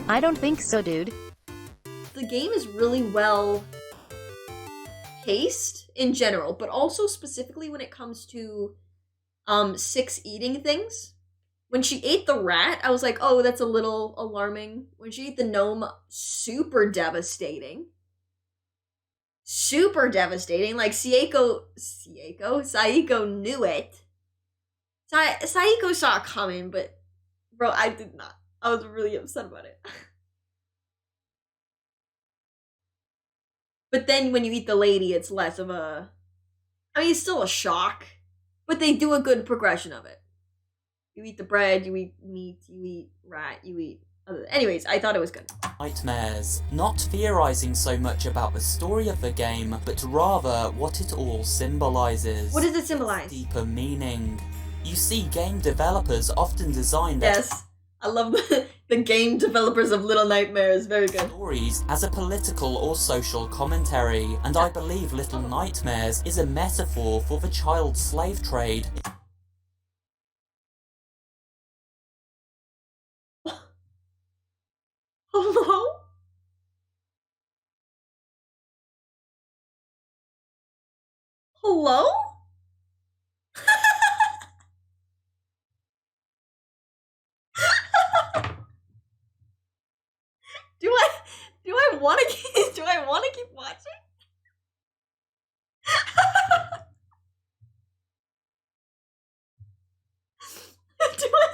I don't think so, dude. The game is really well paced in general, but also specifically when it comes to Six eating things. When she ate the rat, I was like, oh, that's a little alarming. When she ate the gnome, super devastating. Super devastating. Like Saeko knew it. Saeko saw it coming, but bro, I did not. I was really upset about it. But then when you eat the lady, it's less of a... I mean, it's still a shock, but they do a good progression of it. You eat the bread, you eat meat, you eat rat, you eat... Anyways, I thought it was good. Nightmares, not theorizing so much about the story of the game, but rather what it all symbolizes. What does it symbolize? Deeper meaning. You see, game developers often design their Yes, I love the game developers of Little Nightmares. Very good. stories as a political or social commentary, and I believe Little Nightmares is a metaphor for the child slave trade. Hello? Hello? do I want to keep watching? do I?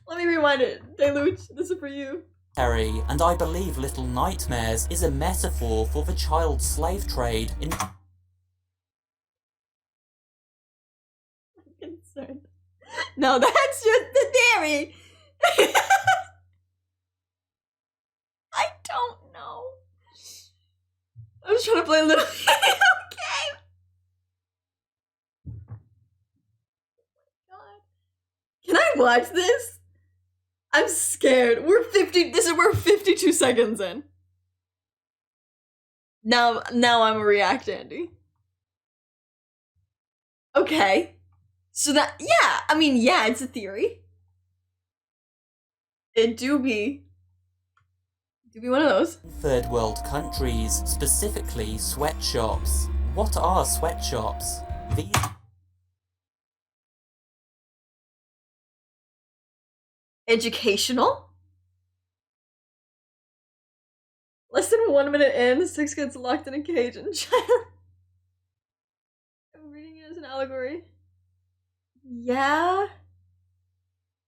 Let me rewind it. Deluge, this is for you. And I believe Little Nightmares is a metaphor for the child slave trade in... I'm concerned. No, that's just the theory. I don't know. I was trying to play a little game. God. Can I watch this? I'm scared. We're 52 seconds in. Now I'm a react, Andy. Okay. So that, yeah, I mean, yeah, it's a theory. It do be one of those. third world countries, specifically sweatshops. What are sweatshops? These Educational? Less than 1 minute in, Six gets locked in a cage and child. I'm reading it as an allegory. Yeah.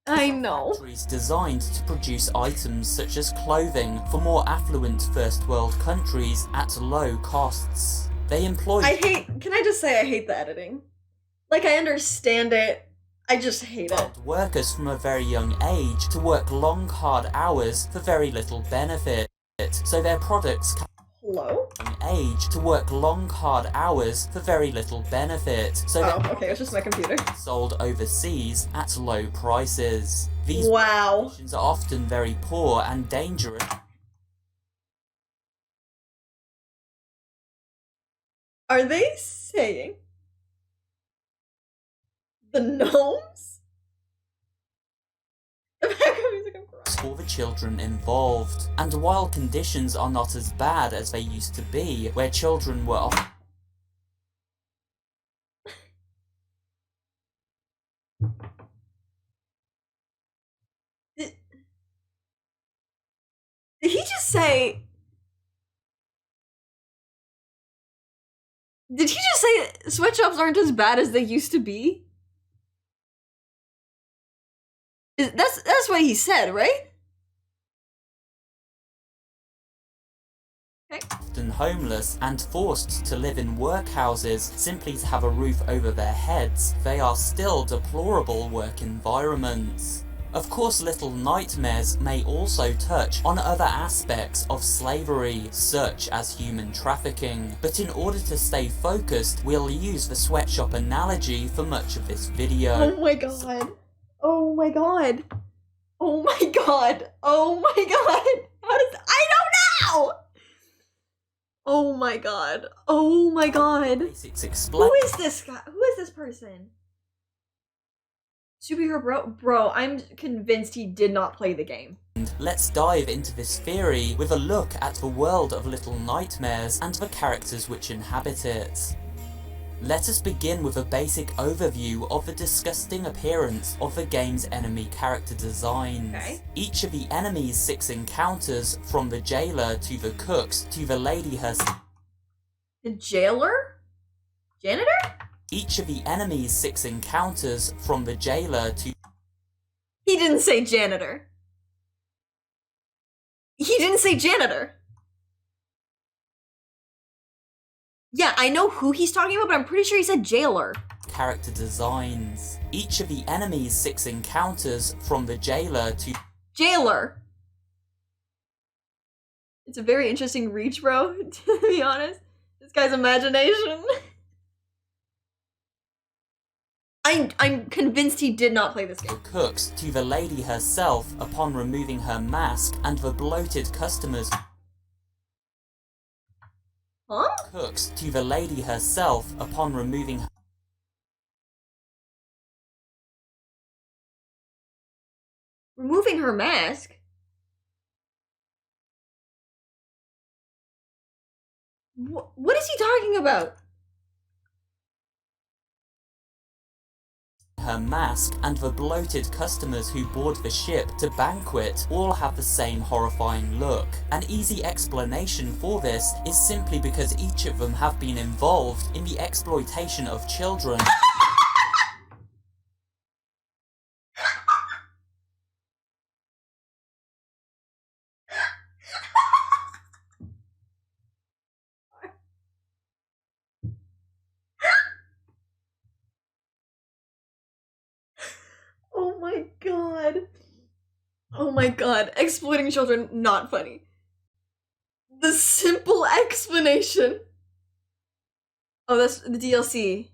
I know. factories designed to produce items such as clothing for more affluent first world countries at low costs. They employ... Can I just say I hate the editing? Like, I understand it, I just hate it. workers from a very young age to work long, hard hours for very little benefit, so their products can Hello? age to work long, hard hours for very little benefit, so Oh, okay, it's just my computer. sold overseas at low prices. These Wow. conditions are often very poor and dangerous. Are they saying the gnomes? The background music, I'm crying. For the children involved. And while conditions are not as bad as they used to be, where children were often Did he just say... Did he just say sweatshops aren't as bad as they used to be? That's what he said, right? Okay. often homeless and forced to live in workhouses simply to have a roof over their heads, they are still deplorable work environments. Of course, Little Nightmares may also touch on other aspects of slavery, such as human trafficking, but in order to stay focused, we'll use the sweatshop analogy for much of this video. Oh my god. Oh my god. Oh my god. Oh my god. How does... I don't know! Oh my god. Oh my god. Basics explain. Who is this guy? Who is this person? Superhero bro, I'm convinced he did not play the game. Let's dive into this theory with a look at the world of Little Nightmares and the characters which inhabit it. Let us begin with a basic overview of the disgusting appearance of the game's enemy character designs. Okay. Each of the enemy's 6 encounters, from the jailer to the cooks to the lady herself. The jailer? Janitor? Each of the enemy's 6 encounters, from the jailer to... He didn't say janitor. He didn't say janitor. Yeah, I know who he's talking about, but I'm pretty sure he said jailer. Character designs. Each of the enemy's 6 encounters, from the jailer to... Jailer. It's a very interesting reach, bro, to be honest. This guy's imagination. I'm convinced he did not play this game. Cooks to the lady herself upon removing her mask and the bloated customers. Huh? Cooks to the lady herself upon removing her... Removing her mask? What is he talking about? Her mask and the bloated customers who board the ship to banquet all have the same horrifying look. An easy explanation for this is simply because each of them have been involved in the exploitation of children. Oh my god. Oh my god. Exploiting children, not funny. The simple explanation. Oh, that's the DLC.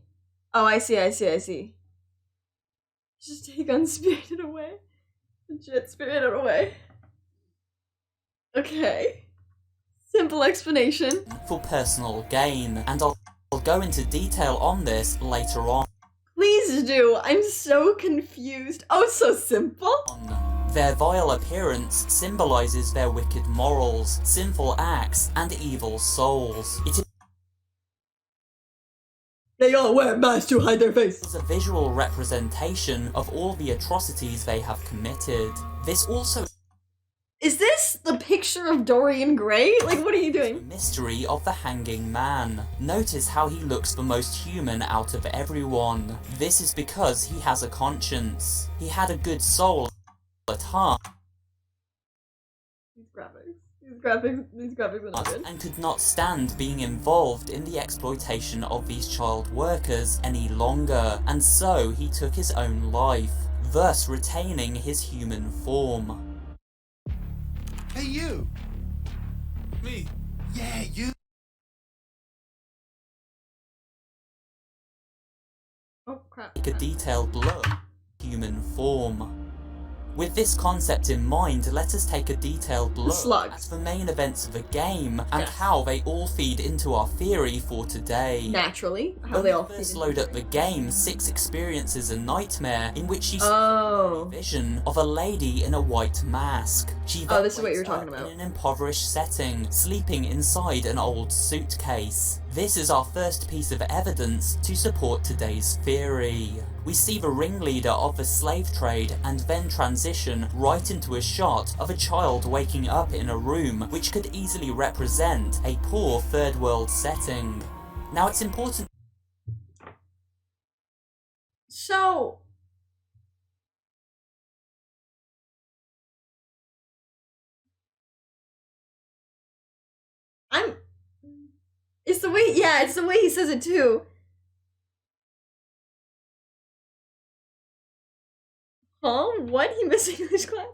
Oh, I see. Just take Unspirited Away. Legit, Spirited Away. Okay. Simple explanation. For personal gain, and I'll go into detail on this later on. Please do. I'm so confused. Oh, so simple. Their vile appearance symbolises their wicked morals, sinful acts, and evil souls. It They all wear masks to hide their face. is a visual representation of all the atrocities they have committed. This also Is this the picture of Dorian Gray? Like, what are you the doing? mystery of the hanging man. Notice how he looks the most human out of everyone. This is because he has a conscience. He had a good soul at heart. These graphics are not good. And could not stand being involved in the exploitation of these child workers any longer, and so he took his own life, thus retaining his human form. Hey, you! Me. Yeah, you! Oh crap. Take a detailed look at human form. With this concept in mind, let us take a detailed look slugs. at the main events of the game and Yes. how they all feed into our theory for today. Naturally. How When they we all first fit load into up the game, 6 experiences a nightmare in which she sees Oh. a vision of a lady in a white mask. She Oh, then this is what you wakes were talking up about. in an impoverished setting, sleeping inside an old suitcase. This is our first piece of evidence to support today's theory. We see the ringleader of the slave trade and then transition right into a shot of a child waking up in a room which could easily represent a poor third world setting. Now it's important So I'm it's the way it's the way he says it too. Huh? What? He missed English class?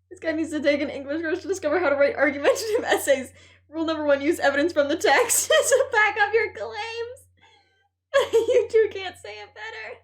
This guy needs to take an English course to discover how to write argumentative essays. Rule number 1, use evidence from the text to back up your claims. You two can't say it better.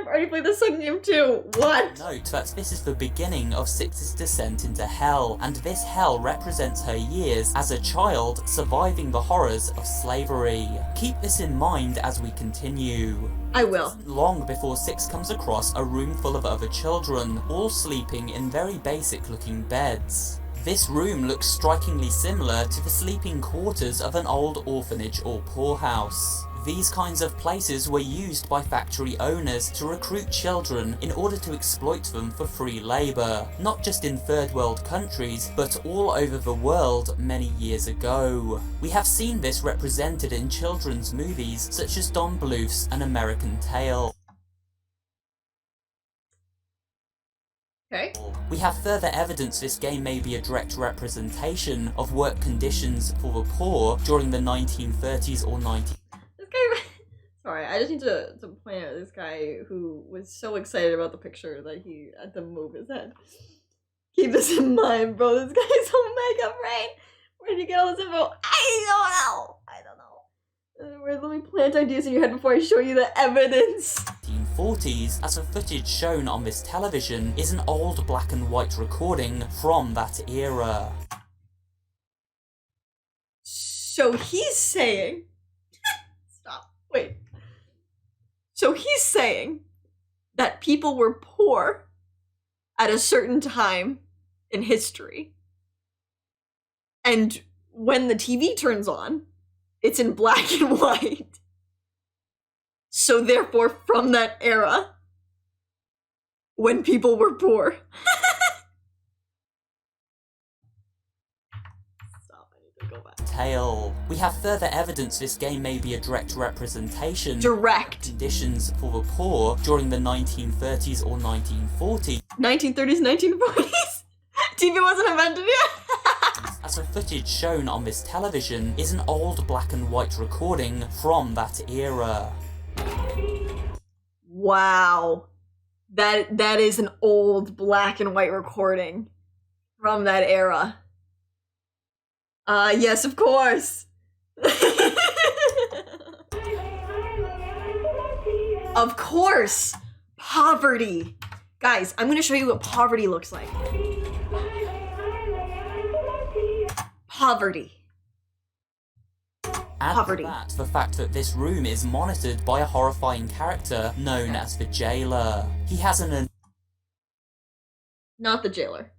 I've already played the second game too. What? Note that this is the beginning of Six's descent into hell, and this hell represents her years as a child surviving the horrors of slavery. Keep this in mind as we continue. I will. Long before Six comes across a room full of other children, all sleeping in very basic looking beds. This room looks strikingly similar to the sleeping quarters of an old orphanage or poorhouse. These kinds of places were used by factory owners to recruit children in order to exploit them for free labour, not just in third world countries, but all over the world many years ago. We have seen this represented in children's movies such as Don Bluth's An American Tail. Okay. We have further evidence this game may be a direct representation of work conditions for the poor during the 1930s or 19... This guy... Sorry, I just need to point out this guy who was so excited about the picture that he had to move his head. Keep this in mind, bro. This guy's so mega brain. Where did you get all this info? I don't know. Let me plant ideas in your head before I show you the evidence. 1940s, as the footage shown on this television is an old black and white recording from that era. So he's saying... Stop. Wait. So he's saying that people were poor at a certain time in history. And when the TV turns on, it's in black and white. So therefore, from that era, when people were poor. Stop, I need to go back. Tail. We have further evidence this game may be a direct representation Direct. of conditions for the poor during the 1930s or 1940s. 1930s, 1940s? TV wasn't invented yet? As the footage shown on this television is an old black and white recording from that era. Wow. That is an old black and white recording from that era. Yes, of course. Of course. Poverty. Guys, I'm gonna show you what poverty looks like. Poverty. Add Poverty. to that the fact that this room is monitored by a horrifying character known as the Jailer. He has an Not the jailer.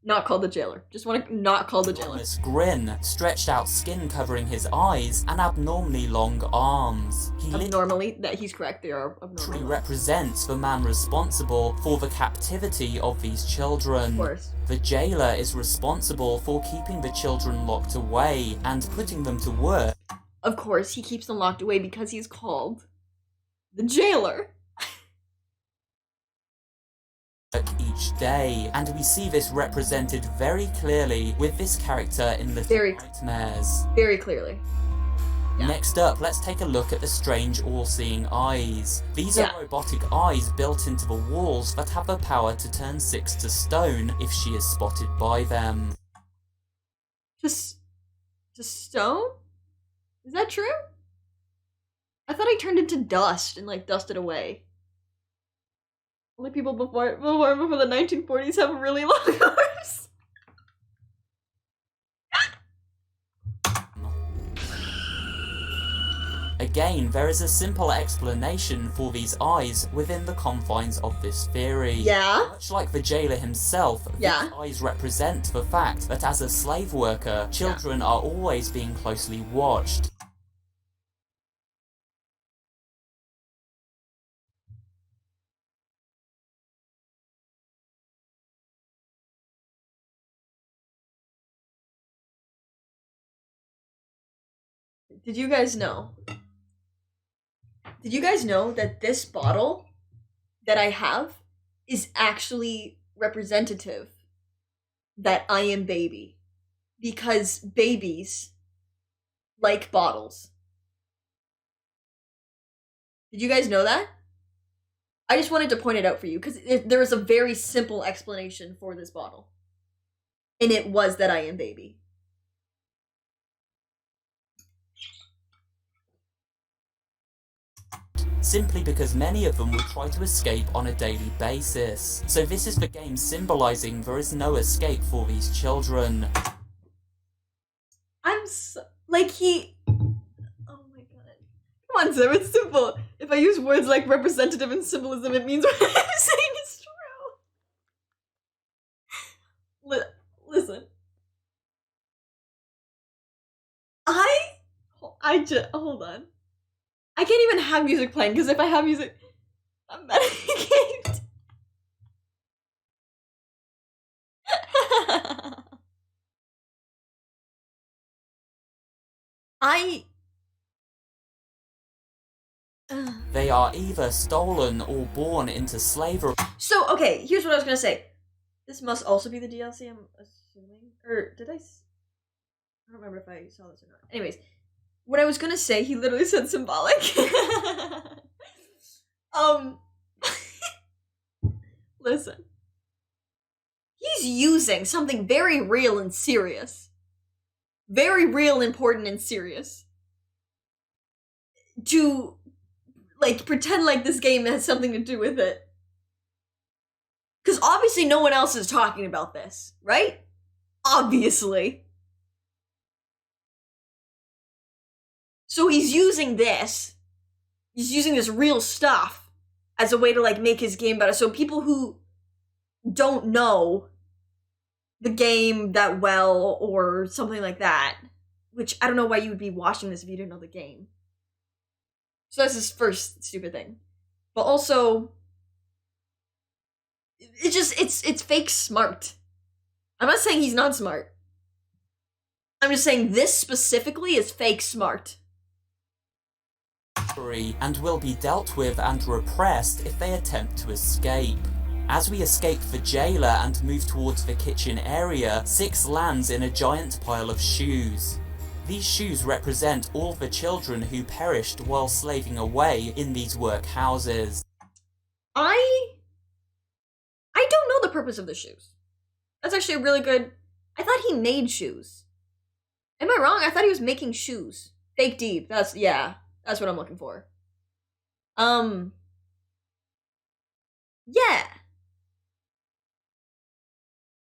Not called the jailer. Just want to not call the jailer. enormous grin, stretched out skin covering his eyes, and abnormally long arms. He Abnormally, that he's correct, they are literally abnormal. represents the man responsible for the captivity of these children. Of course. The Jailer is responsible for keeping the children locked away and putting them to work. Of course, he keeps them locked away because he's called the jailer. Each day, and we see this represented very clearly with this character in Little Very- Nightmares. Very clearly. Yeah. Next up, let's take a look at the strange all-seeing eyes. These Yeah. are robotic eyes built into the walls that have the power to turn Six to stone if she is spotted by them. Just stone? Is that true? I thought I turned into dust and like dusted away. Only people before the 1940s have really long arms. Again, there is a simple explanation for these eyes within the confines of this theory. Yeah? Much like the jailer himself, Yeah. these eyes represent the fact that as a slave worker, children are always being closely watched. Did you guys know? Did you guys know that this bottle that I have is actually representative that I am baby? Because babies like bottles. Did you guys know that? I just wanted to point it out for you because there is a very simple explanation for this bottle. And it was that I am baby. simply because many of them would try to escape on a daily basis. So this is the game symbolizing there is no escape for these children. Like he... Oh my god. Come on, Sam, it's simple. If I use words like representative and symbolism, it means what I'm saying is true. Listen. Hold on. I can't even have music playing, because if I have music, I'm medicated. They are either stolen or born into slavery. So, okay, here's what I was gonna say. This must also be the DLC, I'm assuming. Or, did I don't remember if I saw this or not. Anyways, what I was gonna say, he literally said symbolic. Listen. He's using something very real and serious. Very real, important, and serious. To, like, pretend like this game has something to do with it. Because obviously no one else is talking about this, right? Obviously. So he's using this. He's using this real stuff as a way to, like, make his game better. So people who don't know the game that well or something like that, which I don't know why you would be watching this if you didn't know the game. So that's his first stupid thing. But also, it's fake smart. I'm not saying he's not smart. I'm just saying this specifically is fake smart. And will be dealt with and repressed if they attempt to escape. As we escape the jailer and move towards the kitchen area, Six lands in a giant pile of shoes. These shoes represent all the children who perished while slaving away in these workhouses. I don't know the purpose of the shoes. That's actually a really good... I thought he made shoes. Am I wrong? I thought he was making shoes. Fake deep. That's what I'm looking for. Yeah.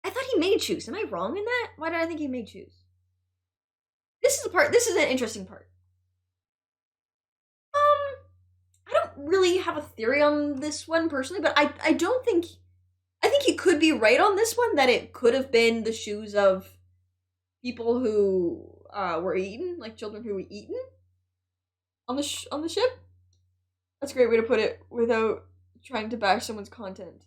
I thought he made shoes. Am I wrong in that? Why did I think he made shoes? This is an interesting part. I don't really have a theory on this one personally, but I think he could be right on this one, that it could have been the shoes of people who were eaten, like children who were eaten on the ship. That's a great way to put it without trying to bash someone's content.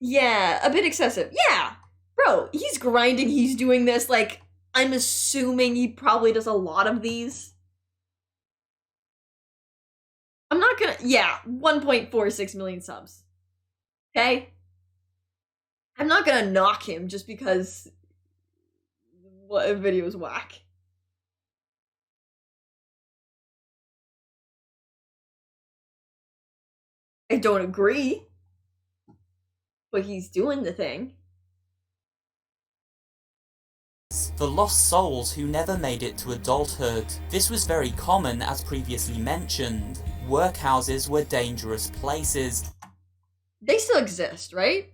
Yeah, a bit excessive. Yeah, bro, he's grinding, he's doing this, like, I'm assuming he probably does a lot of these. I'm not gonna, yeah, 1.46 million subs. Okay? I'm not gonna knock him just because what a video is whack. I don't agree, but he's doing the thing. The lost souls who never made it to adulthood. This was very common, as previously mentioned. Workhouses were dangerous places. They still exist, right?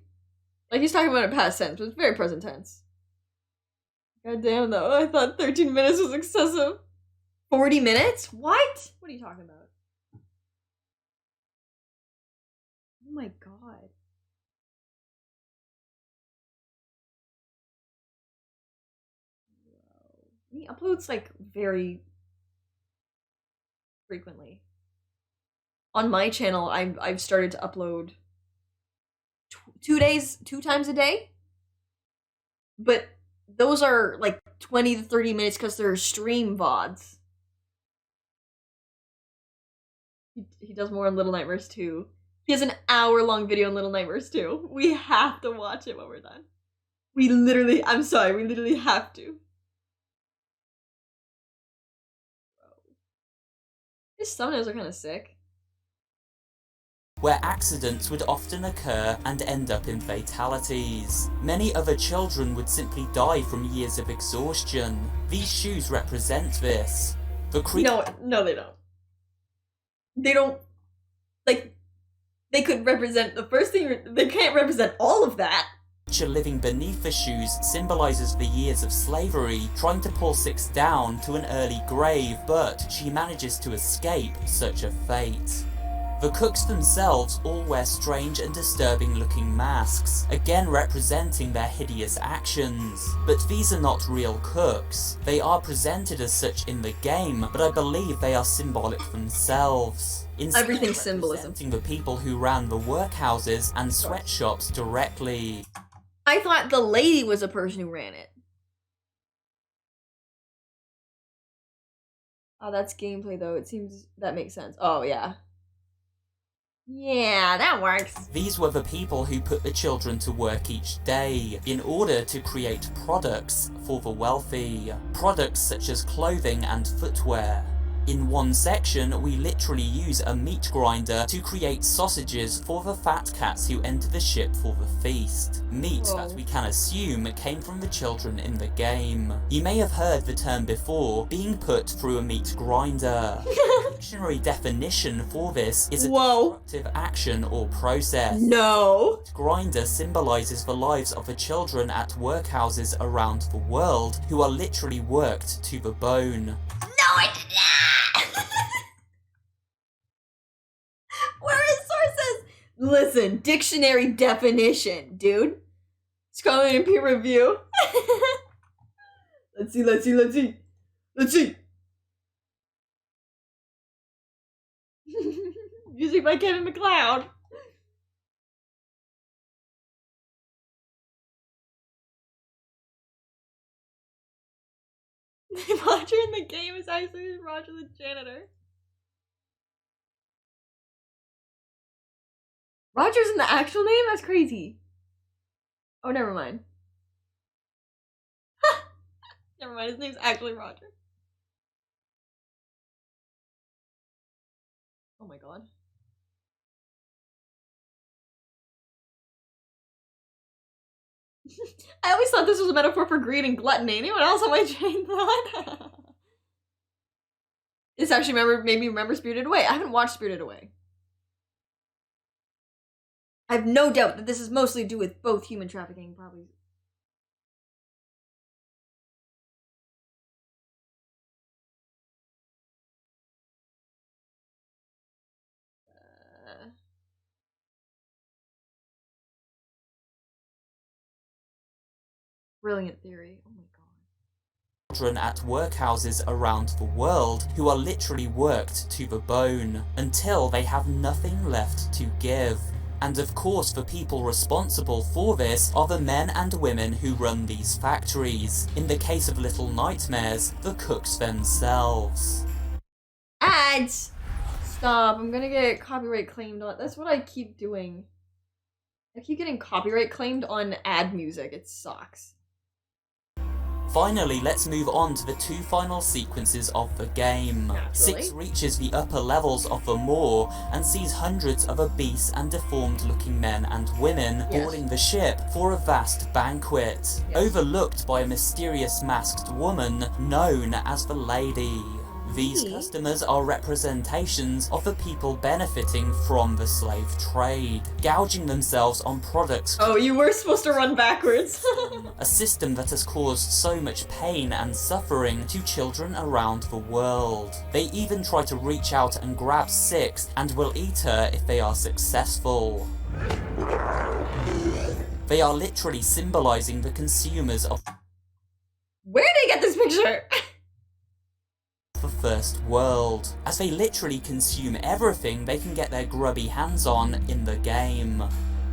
Like, he's talking about it past tense, but it's very present tense. God damn, though, I thought 13 minutes was excessive. 40 minutes? What? What are you talking about? Oh my god. He uploads, like, very frequently. On my channel, I've started to upload 2 times a day. But those are, like, 20 to 30 minutes because they're stream VODs. He does more on Little Nightmares 2. He has an hour-long video on Little Nightmares 2. We have to watch it when we're done. We literally have to. His thumbnails are kind of sick. Where accidents would often occur and end up in fatalities. Many other children would simply die from years of exhaustion. These shoes represent this. The creature No, they don't. They don't, like, they could represent the first thing, they can't represent all of that. living beneath the shoes symbolizes the years of slavery, trying to pull Six down to an early grave, but she manages to escape such a fate. The cooks themselves all wear strange and disturbing looking masks, again representing their hideous actions. But these are not real cooks. They are presented as such in the game, but I believe they are symbolic themselves. Instead Everything's of symbolism. representing the people who ran the workhouses and sweatshops directly. I thought the lady was a person who ran it. Oh, that's gameplay though. It seems that makes sense. Oh, yeah. Yeah, that works. These were the people who put the children to work each day in order to create products for the wealthy. Products such as clothing and footwear. In one section, we literally use a meat grinder to create sausages for the fat cats who enter the ship for the feast. Meat that we can assume came from the children in the game. You may have heard the term before, being put through a meat grinder. The dictionary definition for this is a destructive action or process. No. Grinder symbolizes the lives of the children at workhouses around the world who are literally worked to the bone. No, I did not! Where is sources? Listen, dictionary definition, dude. Scholarly and peer review. Let's see. Music by Kevin MacLeod. Roger in the game is actually Roger the janitor. Roger's in the actual name? That's crazy. Oh, never mind. Never mind, his name's actually Roger. Oh my god. I always thought this was a metaphor for greed and gluttony. Anyone else on my train thought? This actually made me remember Spirited Away. I haven't watched Spirited Away. I have no doubt that this is mostly to do with both human trafficking, probably. Brilliant theory. Oh my god. Children at workhouses around the world who are literally worked to the bone until they have nothing left to give. And of course the people responsible for this are the men and women who run these factories. In the case of Little Nightmares, the cooks themselves. Ads! Stop, I'm gonna get copyright claimed on. That's what I keep doing. I keep getting copyright claimed on ad music. It sucks. Finally, let's move on to the two final sequences of the game. Naturally. Six reaches the upper levels of the moor and sees hundreds of obese and deformed looking men and women boarding the ship for a vast banquet, overlooked by a mysterious masked woman known as the Lady. These customers are representations of the people benefiting from the slave trade, gouging themselves on products. Oh, you were supposed to run backwards. A system that has caused so much pain and suffering to children around the world. They even try to reach out and grab Six and will eat her if they are successful. They are literally symbolizing the consumers of Where did I get this picture? the first world, as they literally consume everything they can get their grubby hands on in the game.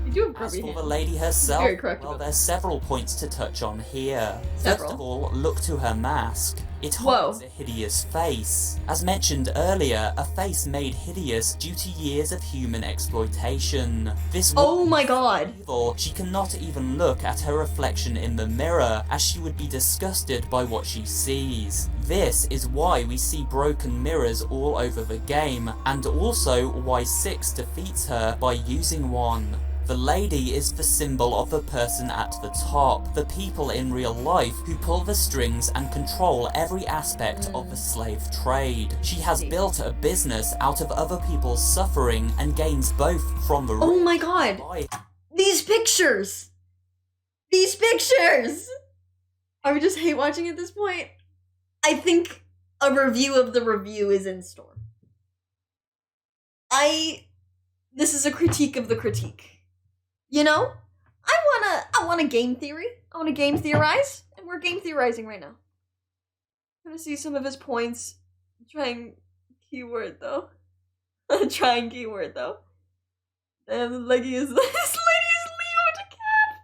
You do have As grubby for the hands. lady herself, Very correct. well, there's several points to touch on here. Several. First of all, look to her mask. It Whoa. hides a hideous face. As mentioned earlier, a face made hideous due to years of human exploitation. This Oh woman my is so god. evil, she cannot even look at her reflection in the mirror, as she would be disgusted by what she sees. This is why we see broken mirrors all over the game, and also why Six defeats her by using one. The lady is the symbol of the person at the top, the people in real life who pull the strings and control every aspect of the slave trade. She has built a business out of other people's suffering and gains both from the Oh my god! These pictures! These pictures! I would just hate watching at this point. I think a review of the review is in store. This is a critique of the critique. You know? I wanna game theory. I wanna game theorize. And we're game theorizing right now. I'm gonna see some of his points. Trying keyword though. Trying keyword though. And the lady is Leo DeCap.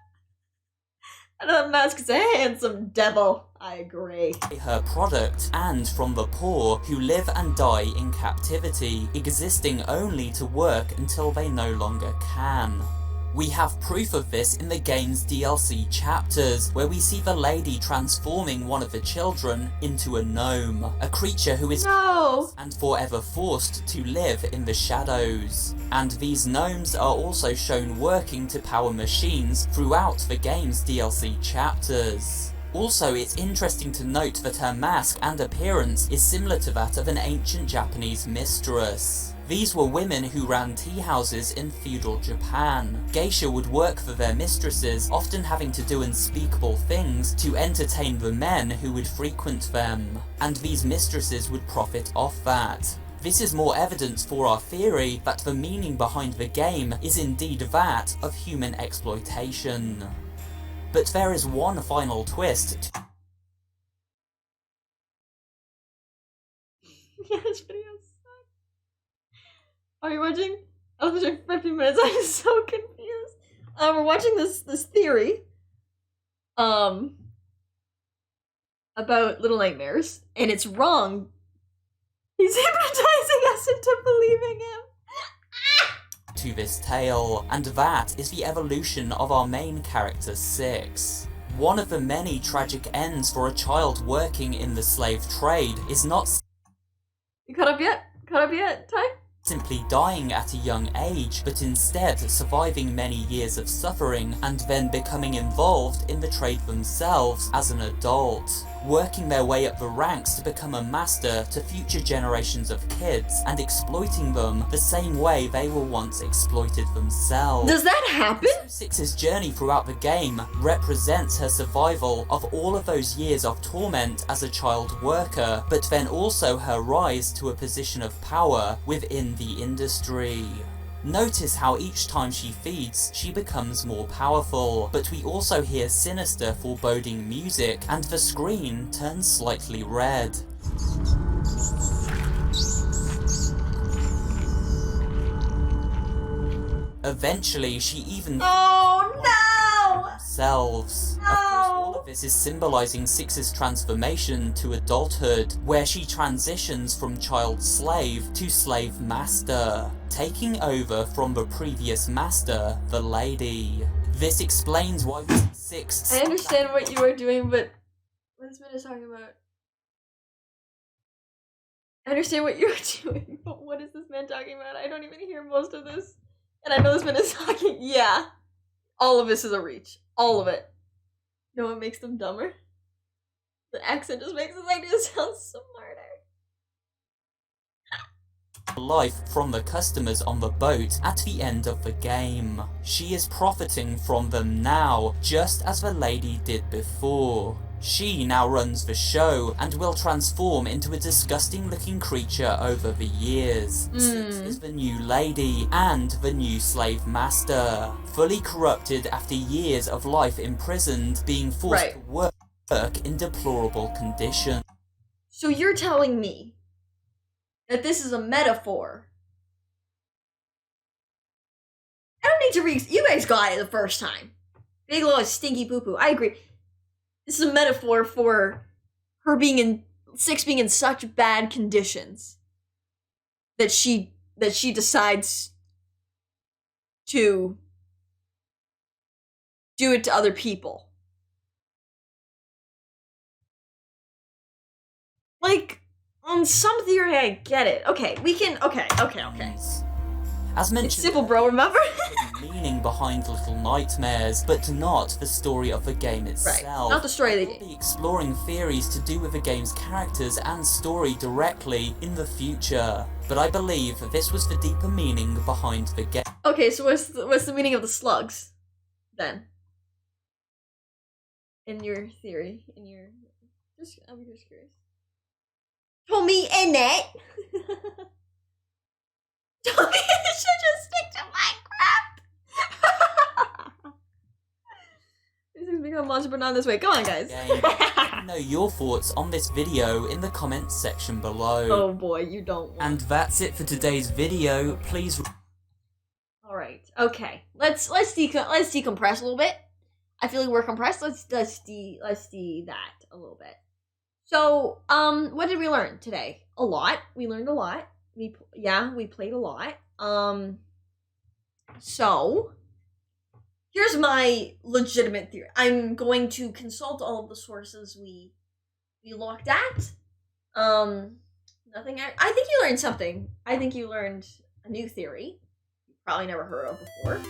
And that mask is a handsome devil. I agree. Her product, and from the poor who live and die in captivity, existing only to work until they no longer can. We have proof of this in the game's DLC chapters, where we see the lady transforming one of the children into a gnome, a creature who is and forever forced to live in the shadows. And these gnomes are also shown working to power machines throughout the game's DLC chapters. Also, it's interesting to note that her mask and appearance is similar to that of an ancient Japanese mistress. These were women who ran tea houses in feudal Japan. Geisha would work for their mistresses, often having to do unspeakable things to entertain the men who would frequent them, and these mistresses would profit off that. This is more evidence for our theory that the meaning behind the game is indeed that of human exploitation. But there is one final twist. Yeah, this video sucks. Are you watching? I was watching for 15 minutes. I'm so confused. We're watching this theory, about Little Nightmares, and it's wrong. He's hypnotizing us into believing him. To this tale, and that is the evolution of our main character, Six. One of the many tragic ends for a child working in the slave trade is not You caught up yet? Caught up yet, Ty? simply dying at a young age, but instead surviving many years of suffering and then becoming involved in the trade themselves as an adult, working their way up the ranks to become a master to future generations of kids and exploiting them the same way they were once exploited themselves. Does that happen? Six's journey throughout the game represents her survival of all of those years of torment as a child worker, but then also her rise to a position of power within the industry. Notice how each time she feeds, she becomes more powerful, but we also hear sinister, foreboding music, and the screen turns slightly red. Eventually, she even themselves. Of course, all of this is symbolizing Six's transformation to adulthood, where she transitions from child slave to slave master, taking over from the previous master, the lady. This explains why we see Six. I understand what you are doing, but what this man is talking about. I understand what you're doing, but what is this man talking about? I don't even hear most of this. And I know this man is talking. Yeah. All of this is a reach. All of it. You know what makes them dumber? The accent just makes this idea sound smarter. Life from the customers on the boat at the end of the game. She is profiting from them now, just as the lady did before. She now runs the show and will transform into a disgusting looking creature over the years. Six is the new lady and the new slave master, fully corrupted after years of life imprisoned, being forced to work in deplorable conditions. So you're telling me that this is a metaphor? I don't need to read. You guys got it the first time. Big ol' stinky poo poo. I agree. This is a metaphor for her being in Six being in such bad conditions that she decides to do it to other people. Like, on some theory, I get it. Okay, we can. Okay. As It's mentioned, simple, bro, remember? hidden meaning behind Little Nightmares, but not the story of the game itself. Not the story of the We'll game. be exploring theories to do with the game's characters and story directly in the future. But I believe that this was the deeper meaning behind the game. Okay, so what's the meaning of the slugs, then? In your theory, I'm just curious. Told me in it. Told me it should just stick to Minecraft. This has become monster, but not this way. Come on, guys. Game. Let me know your thoughts on this video in the comments section below. Oh boy, you don't want. And that's it for today's video. Please. All right. Okay. Let's decompress a little bit. I feel like we're compressed. Let's de that a little bit. So, what did we learn today? A lot. We learned a lot. We played a lot. So here's my legitimate theory. I'm going to consult all of the sources we looked at. Nothing. I think you learned something. I think you learned a new theory you probably never heard of before.